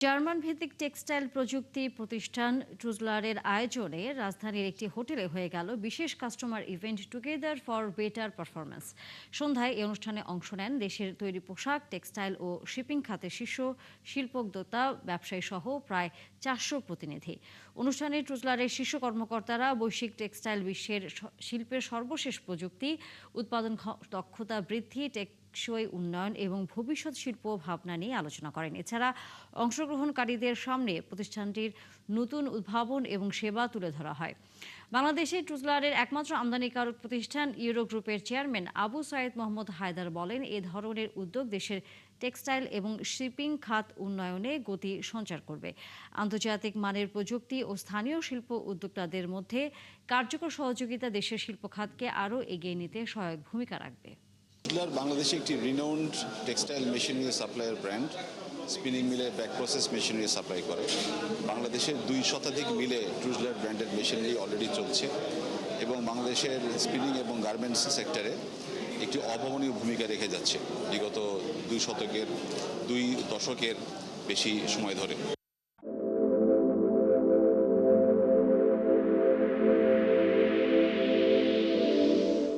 German ভিত্তিক textile প্রযুক্তি প্রতিষ্ঠান ট্রুজলারের আয়োজনে রাজধানীর একটি হোটেলে হয়ে গেল বিশেষ customer event together for better performance. সন্ধ্যায় এই অনুষ্ঠানে অংশ নেন দেশের তৈরি পোশাক, টেক্সটাইল ও শিপিং খাতের শীর্ষ শিল্পোদ্যোক্তা, ব্যবসায়ী সহ প্রায় 400 প্রতিনিধি। অনুষ্ঠানে ট্রুজলারের শীর্ষ কর্মকর্তারা বৈশ্বিক টেক্সটাইল বিশ্বের শিল্পের সর্বশেষ প্রযুক্তি, উৎপাদন দক্ষতা বৃদ্ধি, টেকসই উন্নয়ন এবং ভবিষ্যৎ শিল্প ভাবনা নিয়ে আলোচনা করেন। এছাড়া অংশগ্রহণকারীদের সামনে প্রতিষ্ঠানটির নতুন উদ্ভাবন এবং সেবা তুলে ধরা হয়। বাংলাদেশে ট্রুজলারের একমাত্র আমদানিকারক প্রতিষ্ঠান ইউরো গ্রুপের চেয়ারম্যান আবু সাইদ মোহাম্মদ হায়দার বলেন, এ ধরনের উদ্যোগ দেশের টেক্সটাইল এবং শিপিং খাত উন্নয়নে গতি সঞ্চার করবে। আন্তর্জাতিক মানের প্রযুক্তি ও স্থানীয় শিল্প উদ্যোক্তাদের মধ্যে কার্যকর সহযোগিতা দেশের শিল্প খাতকে আরও এগিয়ে নিতে সহায়ক ভূমিকা রাখবে। ট্রুজলার বাংলাদেশে একটি renowned textile machinery supplier brand. Spinning মিলে ব্যাক প্রসেস মেশিনারি সাপ্লাই করে। বাংলাদেশের 2 শতাধিক মিলে ট্রুজলার ব্র্যান্ডের মেশিনারি অলরেডি চলছে এবং বাংলাদেশের স্পিনিং এবং গার্মেন্টস সেক্টরে একটি অভাবনীয় ভূমিকা রেখে যাচ্ছে বিগত 2 দশকের বেশি সময় ধরে।